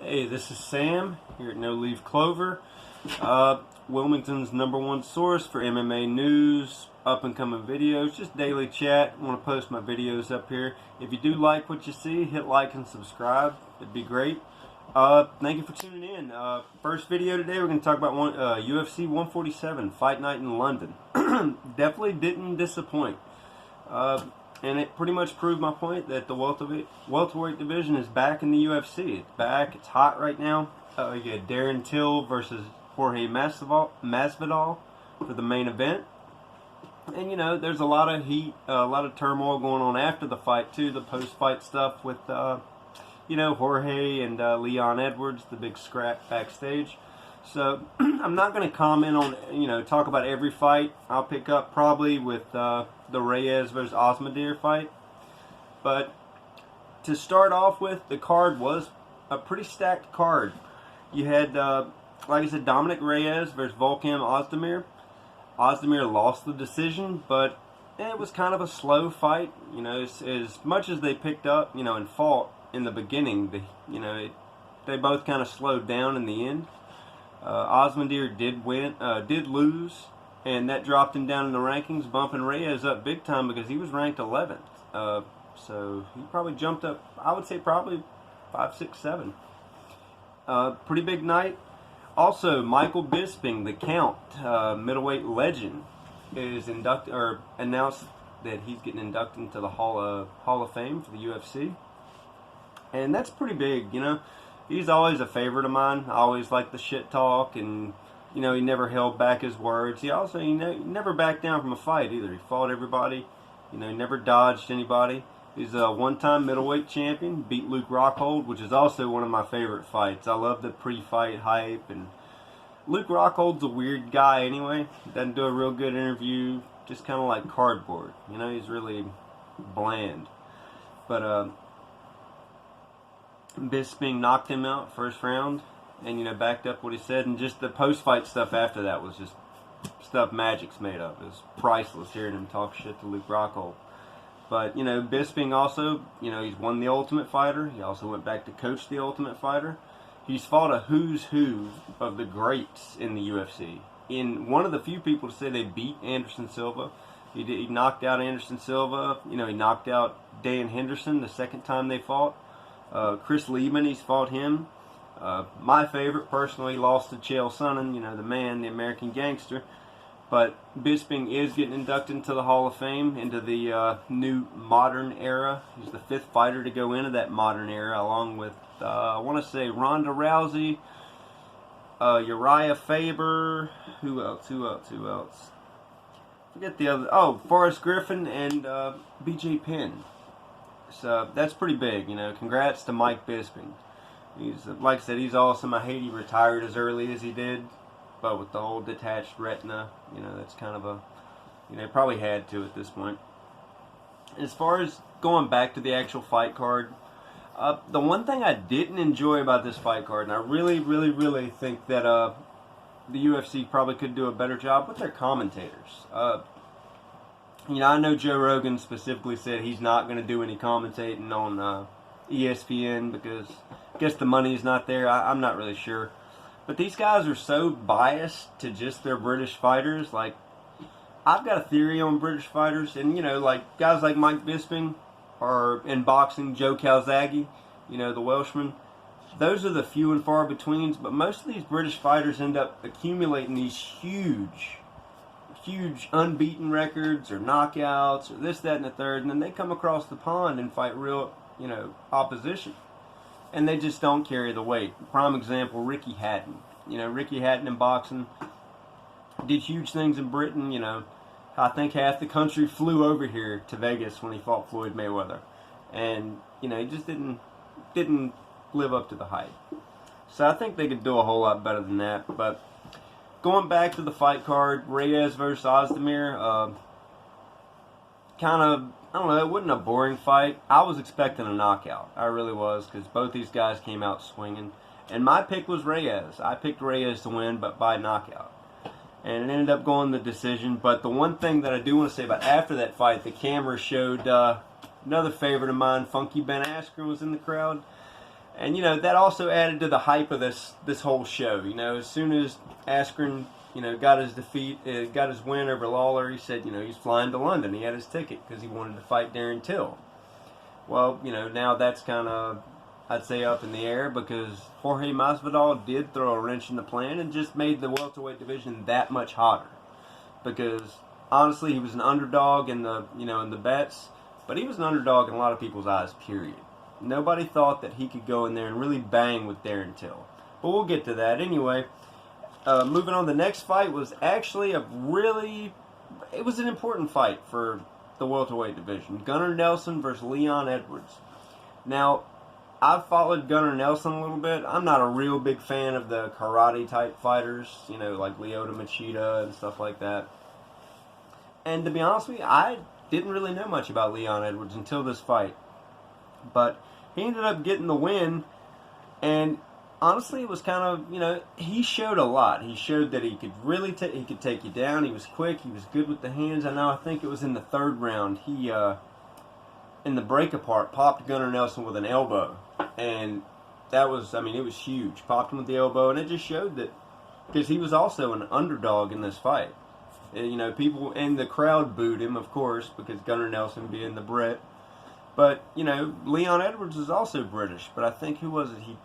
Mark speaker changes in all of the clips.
Speaker 1: Hey, this is Sam here at No Leaf Clover, Wilmington's #1 source for MMA news, up and coming videos, just daily chat. I want to post my videos up here. If you do like what you see, hit like and subscribe. It'd be great. Thank you for tuning in. First video today, we're going to talk about UFC 147 Fight Night in London. Definitely didn't disappoint. And it pretty much proved my point that the welterweight division is back in the UFC. It's back. It's hot right now. You had Darren Till versus Jorge Masvidal for the main event. And, you know, there's a lot of heat, a lot of turmoil going on after the fight, too. The post-fight stuff with, Jorge and Leon Edwards, the big scrap backstage. So, I'm not going to comment on, talk about every fight. I'll pick up probably with the Reyes versus Osmadir fight. But to start off with, the card was a pretty stacked card. You had, like I said, Dominic Reyes versus Volkan Ozdemir. Ozdemir lost the decision, but it was kind of a slow fight. You know, as much as they picked up, and fought in the beginning, they both kind of slowed down in the end. Osmadir did lose, and that dropped him down in the rankings, bumping Reyes up big time because he was ranked 11th. So he probably jumped up, I would say probably 5, 6, 7. Pretty big night. Also, Michael Bisping, the Count, middleweight legend, is announced that he's getting inducted into the Hall of Fame for the UFC. And that's pretty big, He's always a favorite of mine. I always liked the shit talk, and he never held back his words. He also he never backed down from a fight either. He fought everybody. He never dodged anybody. He's a one-time middleweight champion. Beat Luke Rockhold, which is also one of my favorite fights. I love the pre-fight hype, and Luke Rockhold's a weird guy anyway. Doesn't do a real good interview. Just kind of like cardboard. He's really bland. But Bisping knocked him out first round, and backed up what he said, and just the post-fight stuff after that was just stuff Magic's made up. It was priceless hearing him talk shit to Luke Rockhold. But Bisping also, he's won the Ultimate Fighter. He also went back to coach the Ultimate Fighter. He's fought a who's who of the greats in the UFC. In one of the few people to say they beat Anderson Silva. He knocked out Anderson Silva. He knocked out Dan Henderson the second time they fought. Chris Lieben, he's fought him. My favorite, personally, lost to Chael Sonnen, the man, the American gangster. But Bisping is getting inducted into the Hall of Fame, into the new modern era. He's the 5th fighter to go into that modern era, along with, I want to say, Ronda Rousey, Uriah Faber, who else? Forget the other. Oh, Forrest Griffin and BJ Penn. So that's pretty big, Congrats to Mike Bisping. He's, like I said, he's awesome. I hate he retired as early as he did, but with the whole detached retina, that's kind of a, probably had to at this point. As far as going back to the actual fight card, the one thing I didn't enjoy about this fight card, and I really, really, really think that the UFC probably could do a better job with their commentators. I know Joe Rogan specifically said he's not going to do any commentating on ESPN because I guess the money's not there. I'm not really sure. But these guys are so biased to just their British fighters. Like, I've got a theory on British fighters. And, like guys like Mike Bisping or in boxing, Joe Calzaghe, the Welshman. Those are the few and far betweens. But most of these British fighters end up accumulating these huge unbeaten records or knockouts or this, that, and the third, and then they come across the pond and fight real, opposition. And they just don't carry the weight. Prime example, Ricky Hatton. Ricky Hatton in boxing did huge things in Britain. I think half the country flew over here to Vegas when he fought Floyd Mayweather. And, he just didn't live up to the hype. So I think they could do a whole lot better than that. But going back to the fight card, Reyes versus Ozdemir, kind of, I don't know, it wasn't a boring fight. I was expecting a knockout. I really was, because both these guys came out swinging. And my pick was Reyes. I picked Reyes to win, but by knockout. And it ended up going the decision. But the one thing that I do want to say about after that fight, the camera showed another favorite of mine, Funky Ben Askren, was in the crowd. And, you know, that also added to the hype of this whole show. You know, as soon as Askren, you know, got his got his win over Lawler, he said, you know, he's flying to London. He had his ticket because he wanted to fight Darren Till. Well, you know, now that's kind of, I'd say, up in the air because Jorge Masvidal did throw a wrench in the plan and just made the welterweight division that much hotter. Because honestly, he was an underdog in the, you know, in the bets, but he was an underdog in a lot of people's eyes. Period. Nobody thought that he could go in there and really bang with Darren Till. But we'll get to that anyway. Moving on, the next fight was actually it was an important fight for the welterweight division. Gunnar Nelson versus Leon Edwards. Now, I've followed Gunnar Nelson a little bit. I'm not a real big fan of the karate type fighters, you know, like Lyoto Machida and stuff like that. And to be honest with you, I didn't really know much about Leon Edwards until this fight. But he ended up getting the win, and honestly, it was kind of, you know, he showed a lot. He showed that he could really he could take you down. He was quick. He was good with the hands. I think it was in the third round. He, in the break apart, popped Gunnar Nelson with an elbow. And that was, I mean, it was huge. Popped him with the elbow, and it just showed that, because he was also an underdog in this fight. You know, people in the crowd booed him, of course, because Gunnar Nelson being the Brit. But, you know, Leon Edwards is also British. But I think, who was it? He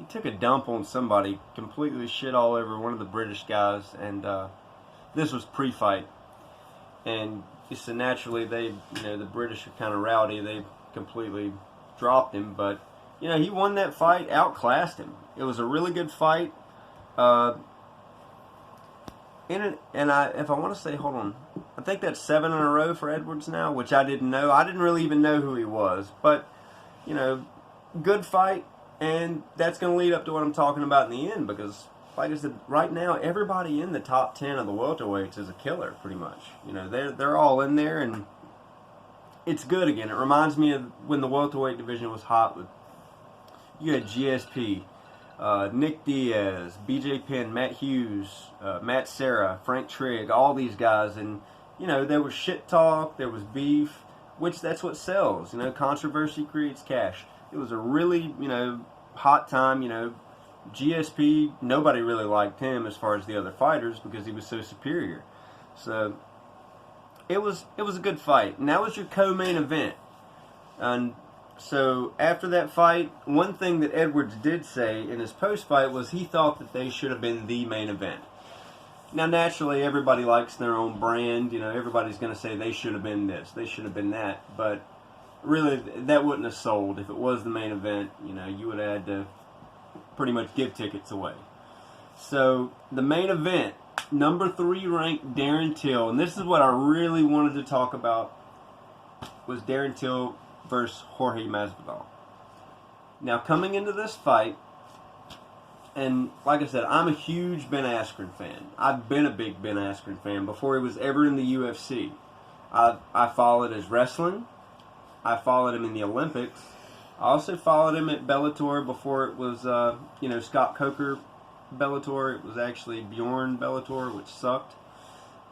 Speaker 1: took a dump on somebody, completely shit all over one of the British guys. And this was pre-fight. And so naturally, the British are kind of rowdy. They completely dropped him. But, you know, he won that fight, outclassed him. It was a really good fight. If I want to say, hold on, I think that's 7 in a row for Edwards now, which I didn't know. I didn't really even know who he was. But, you know, good fight, and that's going to lead up to what I'm talking about in the end, because, like I said, right now, everybody in the top 10 of the welterweights is a killer, pretty much. You know, they're all in there, and it's good again. It reminds me of when the welterweight division was hot. You had GSP, Nick Diaz, BJ Penn, Matt Hughes, Matt Serra, Frank Trigg, all these guys. And, you know, there was shit talk, there was beef, which that's what sells. You know, controversy creates cash. It was a really, you know, hot time. You know, GSP, nobody really liked him as far as the other fighters because he was so superior. So it was a good fight. And that was your co-main event. And so after that fight, one thing that Edwards did say in his post-fight was he thought that they should have been the main event. Now, naturally, everybody likes their own brand. You know, everybody's going to say they should have been this, they should have been that. But really, that wouldn't have sold. If it was the main event, you know, you would have had to pretty much give tickets away. So the main event, number 3 ranked Darren Till, and this is what I really wanted to talk about, was Darren Till versus Jorge Masvidal. Now, coming into this fight, and like I said, I'm a huge Ben Askren fan. I've been a big Ben Askren fan before he was ever in the UFC. I followed his wrestling. I followed him in the Olympics. I also followed him at Bellator before it was, Scott Coker Bellator. It was actually Bjorn Bellator, which sucked.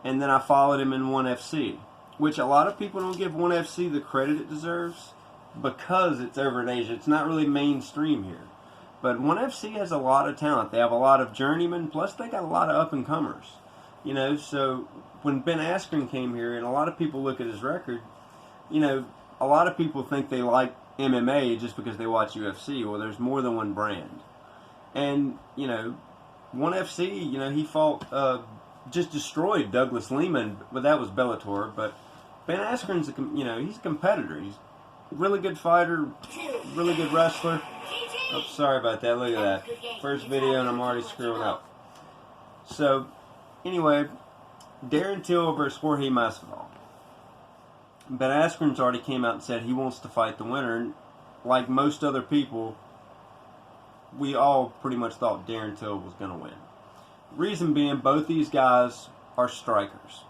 Speaker 1: And then I followed him in ONE FC, which a lot of people don't give ONE FC the credit it deserves because it's over in Asia. It's not really mainstream here. But ONE FC has a lot of talent. They have a lot of journeymen, plus they got a lot of up-and-comers. You know, so when Ben Askren came here, and a lot of people look at his record, you know, a lot of people think they like MMA just because they watch UFC. Well, there's more than one brand. And, you know, ONE FC, you know, he fought, just destroyed Douglas Lehman, but that was Bellator. But Ben Askren's, he's a competitor. He's a really good fighter, really good wrestler. Oh, sorry about that. Look at that. First video and I'm already screwing up. So, anyway, Darren Till versus Jorge Masvidal. Ben Askren's already came out and said he wants to fight the winner. And like most other people, we all pretty much thought Darren Till was going to win. Reason being, both these guys are strikers.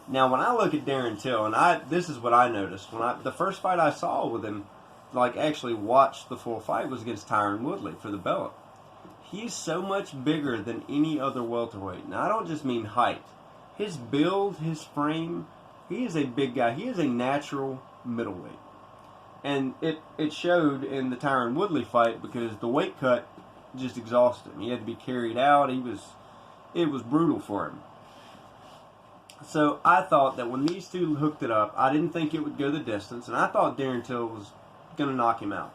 Speaker 1: Now, when I look at Darren Till, and this is what I noticed. The first fight I saw with him, actually watched the full fight, was against Tyron Woodley for the belt. He's so much bigger than any other welterweight. Now, I don't just mean height. His build, his frame, he is a big guy. He is a natural middleweight. And it showed in the Tyron Woodley fight because the weight cut just exhausted him. He had to be carried out. It was brutal for him. So I thought that when these two hooked it up, I didn't think it would go the distance, and I thought Darren Till was going to knock him out.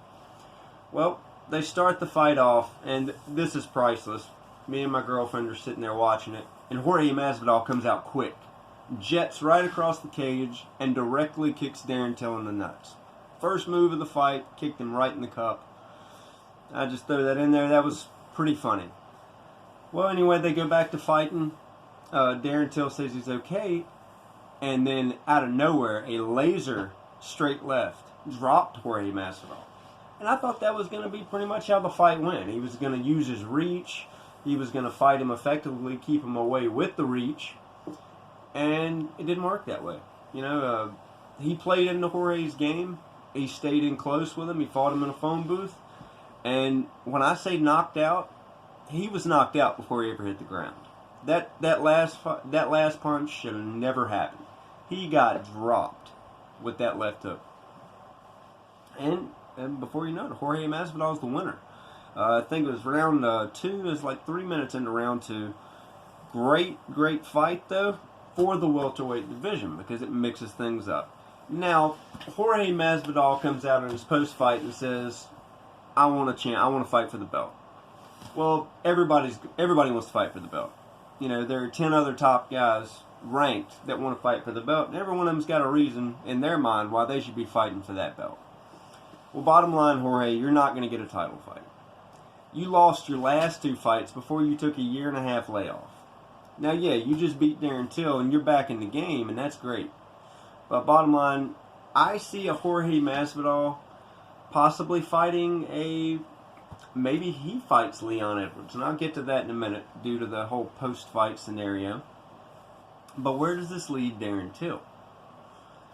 Speaker 1: Well, they start the fight off, and this is priceless. Me and my girlfriend are sitting there watching it, and Jorge Masvidal comes out quick, jets right across the cage, and directly kicks Darren Till in the nuts. First move of the fight, kicked him right in the cup. I just threw that in there. That was pretty funny. Well, anyway, they go back to fighting. Darren Till says he's okay, and then out of nowhere, a laser straight left dropped Jorge Masvidal. And I thought that was going to be pretty much how the fight went. He was going to use his reach. He was going to fight him effectively, keep him away with the reach. And it didn't work that way. He played into Jorge's game. He stayed in close with him. He fought him in a phone booth. And when I say knocked out, he was knocked out before he ever hit the ground. That last punch should have never happened. He got dropped with that left hook. And before you know it, Jorge Masvidal is the winner. I think it was round 2. It was like 3 minutes into round 2. Great fight, though, for the welterweight division because it mixes things up. Now, Jorge Masvidal comes out in his post-fight and says, I want to fight for the belt. Well, everybody wants to fight for the belt. There are 10 other top guys ranked that want to fight for the belt, and every one of them's got a reason in their mind why they should be fighting for that belt. Well, bottom line, Jorge, you're not going to get a title fight. You lost your last 2 fights before you took a 1.5 year layoff. Now, yeah, you just beat Darren Till, and you're back in the game, and that's great. But bottom line, I see a Jorge Masvidal possibly fighting maybe he fights Leon Edwards, and I'll get to that in a minute due to the whole post-fight scenario. But where does this lead Darren Till?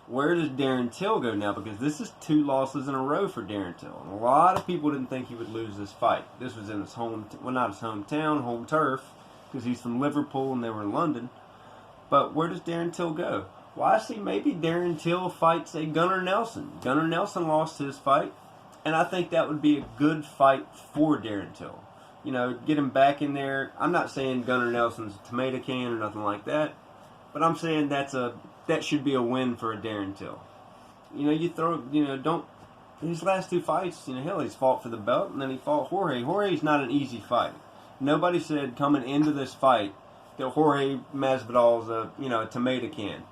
Speaker 1: Where does Darren Till go now? Because this is 2 losses in a row for Darren Till. And a lot of people didn't think he would lose this fight. This was in his not his hometown, home turf, because he's from Liverpool and they were in London. But where does Darren Till go? Well, I see maybe Darren Till fights a Gunnar Nelson. Gunnar Nelson lost his fight, and I think that would be a good fight for Darren Till. Get him back in there. I'm not saying Gunnar Nelson's a tomato can or nothing like that, but I'm saying that should be a win for a Darren Till. His last 2 fights, he's fought for the belt, and then he fought Jorge. Jorge's not an easy fight. Nobody said coming into this fight that Jorge Masvidal's a tomato can.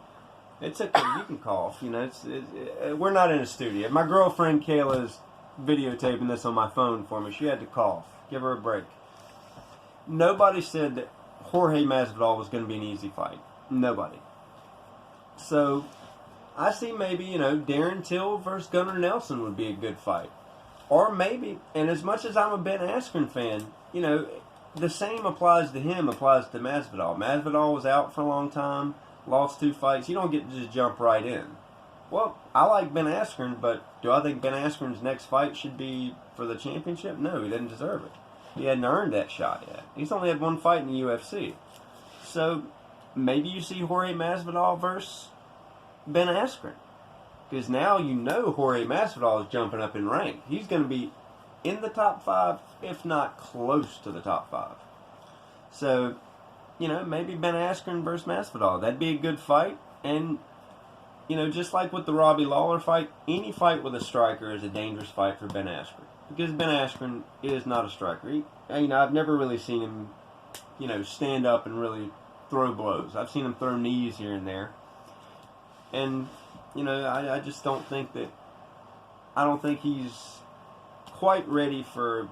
Speaker 1: It's okay, you can cough. We're not in a studio. My girlfriend Kayla is videotaping this on my phone for me. She had to cough. Give her a break. Nobody said that Jorge Masvidal was going to be an easy fight. Nobody. So, I see maybe, Darren Till versus Gunnar Nelson would be a good fight. Or maybe, and as much as I'm a Ben Askren fan, the same applies to him, applies to Masvidal. Masvidal was out for a long time, lost 2 fights. You don't get to just jump right in. Well, I like Ben Askren, but do I think Ben Askren's next fight should be for the championship? No, he didn't deserve it. He hadn't earned that shot yet. He's only had 1 fight in the UFC. So, maybe you see Jorge Masvidal versus Ben Askren. Because now Jorge Masvidal is jumping up in rank. He's going to be in the top 5, if not close to the top 5. So, maybe Ben Askren versus Masvidal. That'd be a good fight. And, just like with the Robbie Lawler fight, any fight with a striker is a dangerous fight for Ben Askren. Because Ben Askren is not a striker. I've never really seen him, stand up and really throw blows. I've seen him throw knees here and there. And, I just don't think he's quite ready for,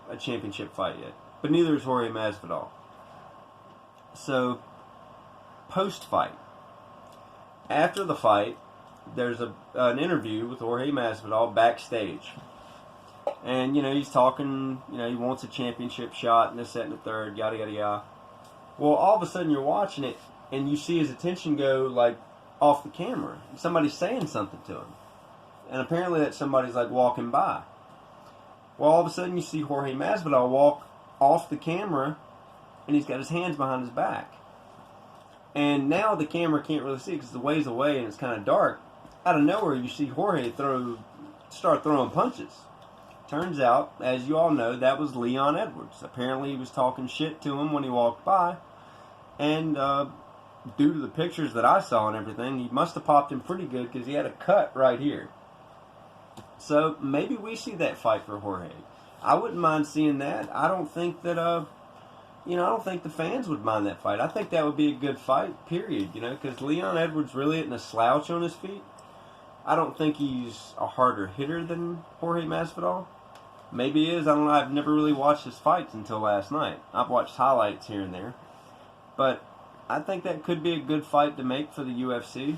Speaker 1: a championship fight yet. But neither is Jorge Masvidal. So, post-fight. After the fight, there's an interview with Jorge Masvidal backstage. And, he's talking, he wants a championship shot, and this, that, and the third, yada, yada, yada. Well, all of a sudden you're watching it, and you see his attention go, off the camera. Somebody's saying something to him. And apparently that somebody's, walking by. Well, all of a sudden you see Jorge Masvidal walk off the camera, and he's got his hands behind his back. And now the camera can't really see because the ways away and it's kind of dark. Out of nowhere, you see Jorge throw start throwing punches. Turns out, as you all know, that was Leon Edwards. Apparently he was talking shit to him when he walked by. And due to the pictures that I saw and everything, he must have popped him pretty good because he had a cut right here. So maybe we see that fight for Jorge. I wouldn't mind seeing that. I don't think that, I don't think the fans would mind that fight. I think that would be a good fight, period, because Leon Edwards really isn't a slouch on his feet. I don't think he's a harder hitter than Jorge Masvidal. Maybe he is. I don't know. I've never really watched his fights until last night. I've watched highlights here and there. But I think that could be a good fight to make for the UFC.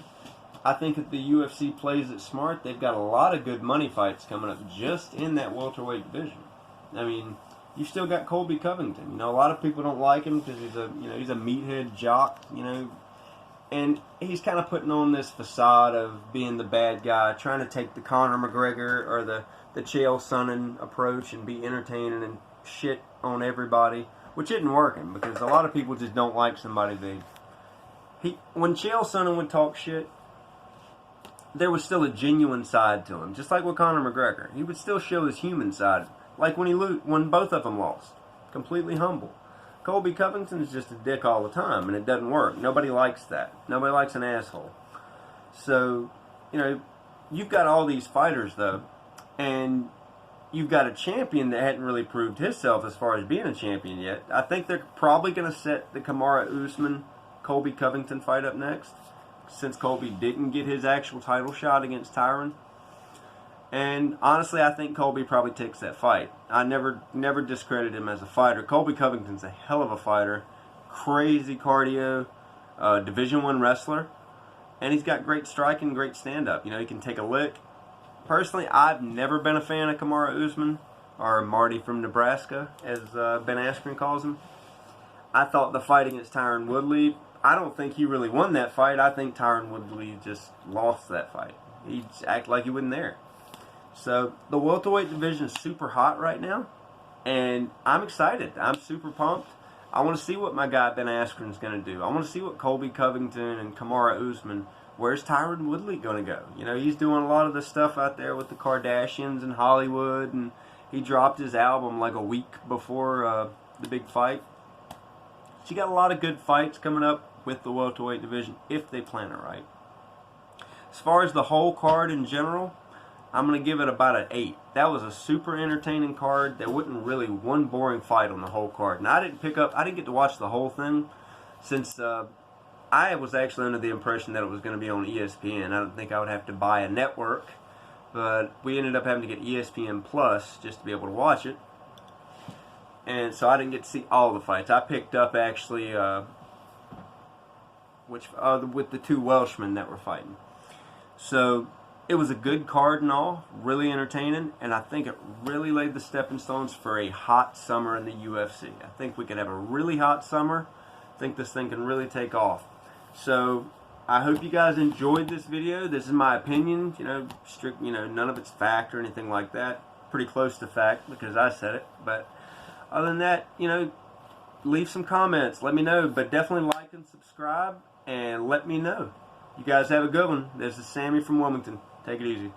Speaker 1: I think if the UFC plays it smart, they've got a lot of good money fights coming up just in that welterweight division. I mean, you still got Colby Covington. A lot of people don't like him because he's a meathead jock, and he's kind of putting on this facade of being the bad guy, trying to take the Conor McGregor or the Chael Sonnen approach and be entertaining and shit on everybody, which isn't working because a lot of people just don't like somebody when Chael Sonnen would talk shit, there was still a genuine side to him, just like with Conor McGregor. He would still show his human side, like when both of them lost, completely humble. Colby Covington's just a dick all the time, and it doesn't work. Nobody likes that. Nobody likes an asshole. So, you've got all these fighters, though, and you've got a champion that hadn't really proved himself as far as being a champion yet. I think they're probably going to set the Kamaru Usman-Colby Covington fight up next, since Colby didn't get his actual title shot against Tyron. And honestly, I think Colby probably takes that fight. I never discredit him as a fighter. Colby Covington's a hell of a fighter. Crazy cardio, Division I wrestler. And he's got great striking, great stand-up. He can take a lick. Personally, I've never been a fan of Kamaru Usman, or Marty from Nebraska, as Ben Askren calls him. I thought the fight against Tyron Woodley, I don't think he really won that fight. I think Tyron Woodley just lost that fight. He acted like he wasn't there. So, the welterweight division is super hot right now, and I'm excited. I'm super pumped. I want to see what my guy Ben Askren's going to do. I want to see what Colby Covington and Kamaru Usman, where's Tyron Woodley going to go? He's doing a lot of the stuff out there with the Kardashians and Hollywood, and he dropped his album like a week before the big fight. So you got a lot of good fights coming up with the welterweight division if they plan it right. As far as the whole card in general, I'm going to give it about an 8. That was a super entertaining card. There wasn't really one boring fight on the whole card. And I didn't get to watch the whole thing since I was actually under the impression that it was going to be on ESPN. I didn't think I would have to buy a network, but we ended up having to get ESPN Plus just to be able to watch it. And so I didn't get to see all the fights. I picked up actually with the two Welshmen that were fighting. So it was a good card and all, really entertaining, and I think it really laid the stepping stones for a hot summer in the UFC. I think we could have a really hot summer. I think this thing can really take off. So I hope you guys enjoyed this video. This is my opinion, none of it's fact or anything like that. Pretty close to fact because I said it, but other than that, leave some comments, let me know, but definitely like and subscribe and let me know. You guys have a good one. This is Sammy from Wilmington. Take it easy.